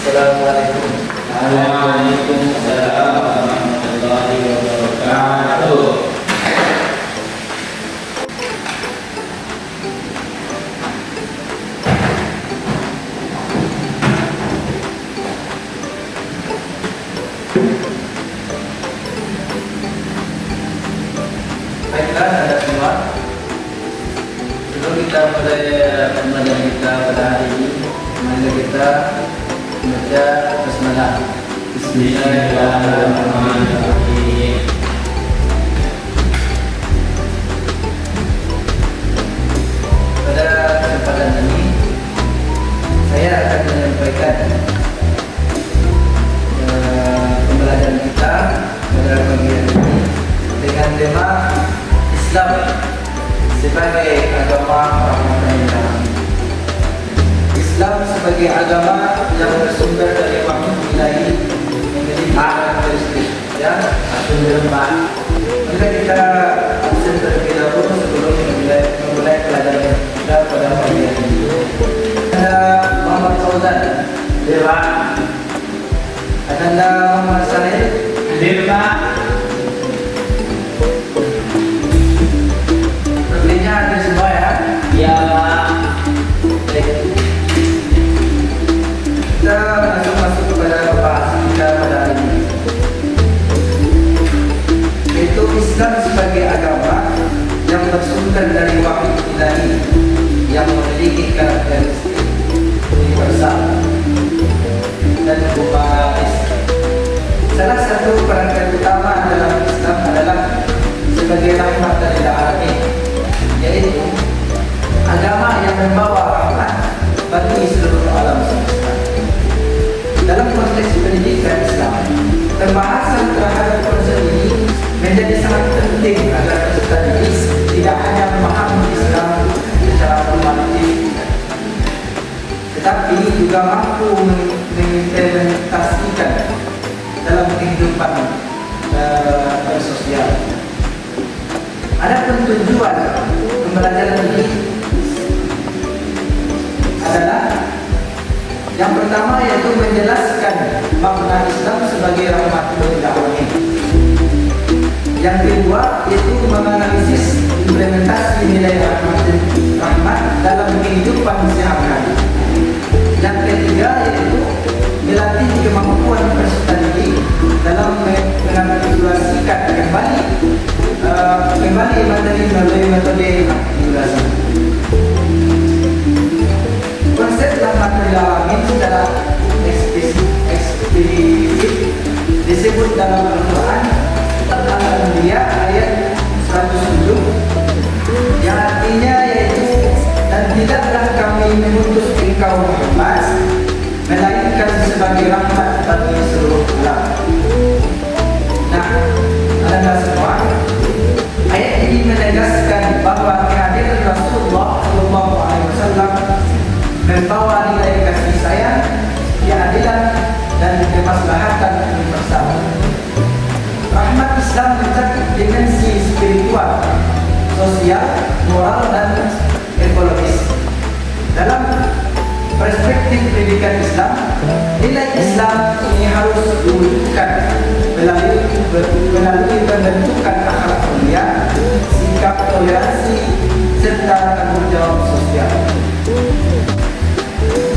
Assalamualaikum. Waalaikumsalam warahmatullahi wabarakatuh. Baiklah, ada semua. Sebelum kita mulai pembelajaran kita pada hari ini, mari kita membaca basmalah. Bismillahirrahmanirrahim. Pada kesempatan ini, saya akan menyampaikan pembelajaran kita pada pagi hari ini dengan tema Islam sebagai agama rahmatan lil alamin. Islam sebagai agama yang bersumber dari wahyu ilahi memiliki karakteristik yang berlemah. Maka kita absen terlebih dahulu sebelum memulai pelajaran kita pada pagi hari ini. Ada Muhammad Fauzan, Dewa. Ada Muhammad Saleh, Dewa. Terlihatnya ada semua ya. Ya, Kita masuk kepada pembahasan kita pada hari ini, yaitu Islam sebagai agama yang bersumber dari wahyu ilahi yang memiliki karakteristik universal dan humanis. Salah satu karakter utama dalam Islam adalah sebagai rahmat dari alamin, yaitu agama yang membawa rahmat bagi seluruh alam semesta. Dalam konteks pendidikan Islam, pembahasan terhadap konsep ini menjadi sangat penting agar peserta didik tidak hanya memahami Islam secara normatif, tetapi juga mampu mengimplementasikan dalam kehidupan bersosial. Adapun tujuan pembelajaran ini adalah yang pertama yaitu menjelaskan makna Islam sebagai rahmatul lil alamin. Yang kedua yaitu menganalisis implementasi nilai rahmat dalam kehidupan sehari-hari. Yang ketiga yaitu melatih kemampuan peserta didik dalam mengaplikasikan kembali materi melalui metode akulturasi. Konsep rahmatul lil alamin secara eksplisit disebut dalam Al-Quran Al-Anbiya ayat 107 yang artinya yaitu, dan tidaklah kami mengutus engkau Muhammad melainkan sebagai rahmat bagi seluruh alam. Nah, anda semua, ayat ini menegaskan bahwa kehadiran Rasulullah SAW membawa nilai kasih sayang, keadilan, dan kemaslahatan universal. Rahmat Islam mencakup dimensi spiritual, sosial, moral, dan ekologis. Dalam perspektif pendidikan Islam, nilai Islam ini harus diwujudkan melalui pembentukan akhlak mulia, sikap toleransi, serta tanggung jawab sosial.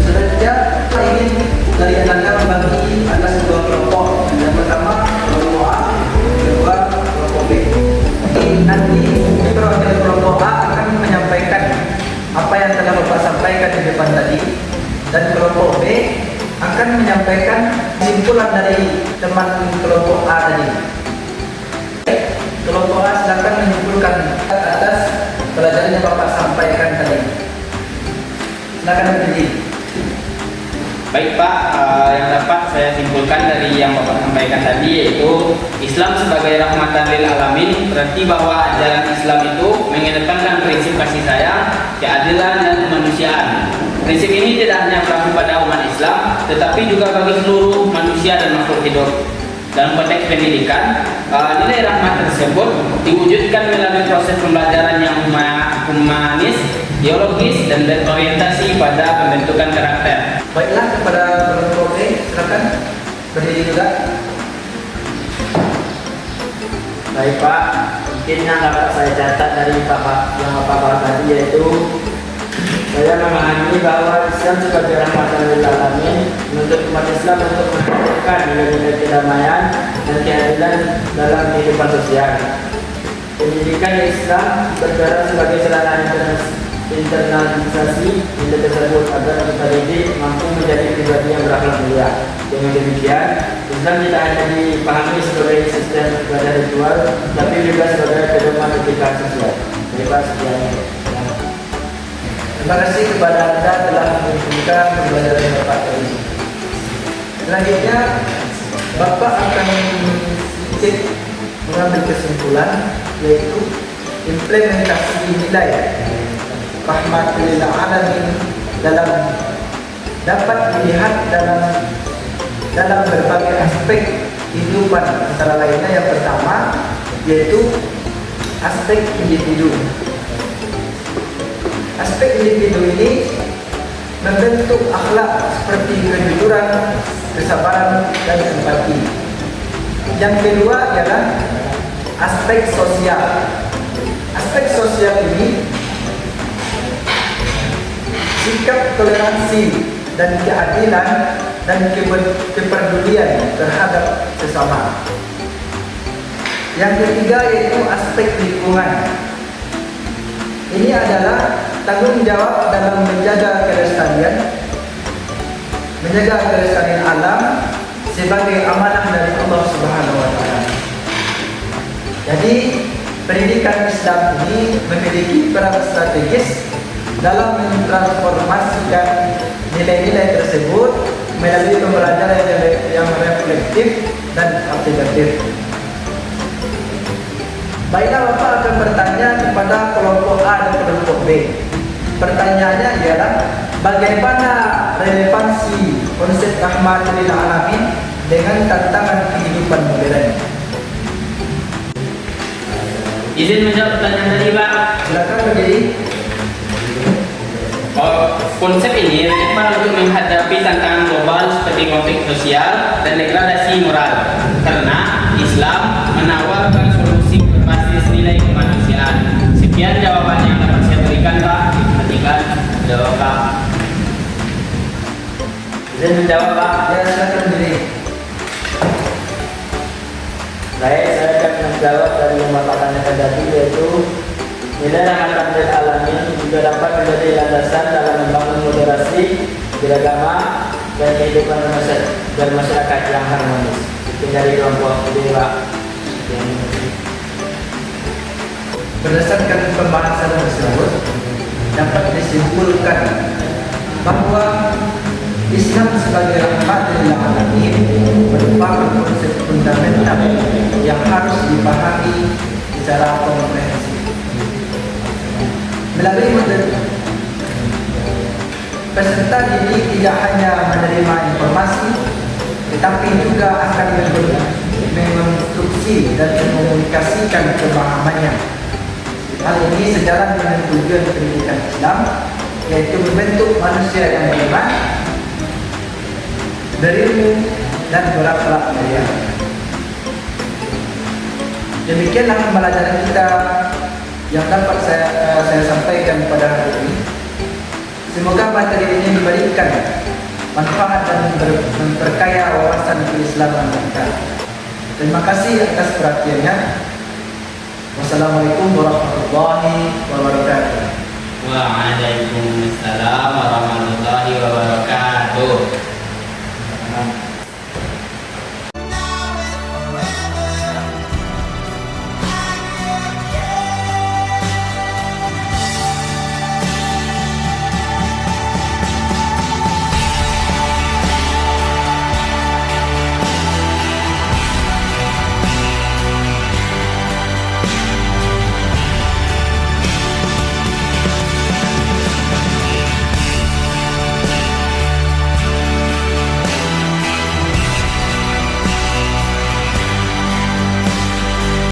Selanjutnya ingin dari anda membagi atas dua kelompok. Yang pertama kelompok A, kedua kelompok B. Nanti kelompok A akan menyampaikan apa yang telah Bapak sampaikan di depan tadi, dan kelompok B akan menyampaikan kesimpulan dari teman kelompok A tadi. Kelompok A silakan menyimpulkan atas pelajaran yang Bapak sampaikan tadi. Silakan berdiri. baik Pak, yang dapat saya simpulkan dari yang Bapak sampaikan tadi yaitu Islam sebagai rahmatan lil alamin, berarti bahwa ajaran Islam itu mengedepankan prinsip kasih sayang, keadilan, dan kemanusiaan. Prinsip ini tidak hanya berlaku pada umat Islam, tetapi juga bagi seluruh manusia dan makhluk hidup. Dalam konteks pendidikan, nilai rahmat tersebut diwujudkan melalui proses pembelajaran yang humanis, biologis, dan berorientasi pada pembentukan karakter. Baiklah, kepada kelompok B, Berdiri juga. Baik Pak, mungkin yang dapat saya catat dari Bapak yang Bapak bahas tadi yaitu saya memahami bahwa Islam sebagai rahmatan lil alamin menuntut umat Islam untuk menghadirkan nilai-nilai kedamaian dan keadilan dalam kehidupan sosial. Pendidikan Islam berperan sebagai sarana internalisasi nilai tersebut agar kita didik mampu menjadi pribadi yang berakhlak mulia. Dengan demikian, Islam tidak hanya dipahami sebagai sistem ibadah ritual, tapi juga sebagai pedoman etika sosial. Terima kasih. Terima kasih kepada Anda telah menunjukkan pembelajaran Bapak tadi. Selanjutnya, Bapak akan sedikit mengambil kesimpulan, yaitu implementasi nilai rahmatul lil alamin dalam dapat dilihat dalam berbagai aspek kehidupan, antara lainnya yang pertama yaitu aspek individu. Aspek individu ini membentuk akhlak seperti kejujuran, kesabaran, dan empati. Yang kedua adalah aspek sosial. Aspek sosial ini sikap toleransi dan keadilan dan kepedulian terhadap sesama. Yang ketiga yaitu aspek lingkungan. Ini adalah tanggung jawab dalam menjaga kelestarian alam sebagai amanah dari Allah Subhanahu wa taala. Jadi, pendidikan Islam ini memiliki peran strategis dalam mentransformasikan nilai-nilai tersebut melalui pembelajaran yang reflektif dan aplikatif. Baiklah, Bapak akan bertanya kepada kelompok A dan kelompok B. Pertanyaannya ialah bagaimana relevansi konsep rahmatul lil alamin dengan tantangan kehidupan modern? Izin menjawab pertanyaan tadi Pak. Silakan berdiri. Konsep ini relevan untuk menghadapi tantangan global seperti konflik sosial dan degradasi moral, karena Islam menawarkan solusi berbasis nilai kemanusiaan. Sekian jawaban yang dapat saya berikan Pak. Perhatikan jawab Pak. Izin menjawab Pak. Ya, silakan berdiri. Baik, saya akan menjawab dari yang Bapak tanyakan tadi, yaitu nilai rahmatan lil alamin juga dapat menjadi landasan dalam membangun moderasi, beragama, dan kehidupan bermasyarakat yang harmonis. Itu dari kelompok kedua. Berdasarkan pembahasan tersebut, dapat disimpulkan bahwa Islam sebagai rahmatul lil alamin merupakan konsep fundamental yang harus dipahami secara komprehensif. Melalui model peserta didik tidak hanya menerima informasi, tetapi juga akan menginstruksi dan mengkomunikasikan pemahamannya. Hal ini sejalan dengan tujuan pendidikan Islam, yaitu membentuk manusia yang beriman, berilmu, dan berakhlak mulia. Demikianlah pembelajaran kita yang dapat saya sampaikan pada hari ini. Semoga materi ini memberikan manfaat dan memperkaya wawasan keislaman kita. Terima kasih atas perhatiannya. Wassalamualaikum warahmatullahi wabarakatuh. Waalaikumsalam warahmatullahi wabarakatuh.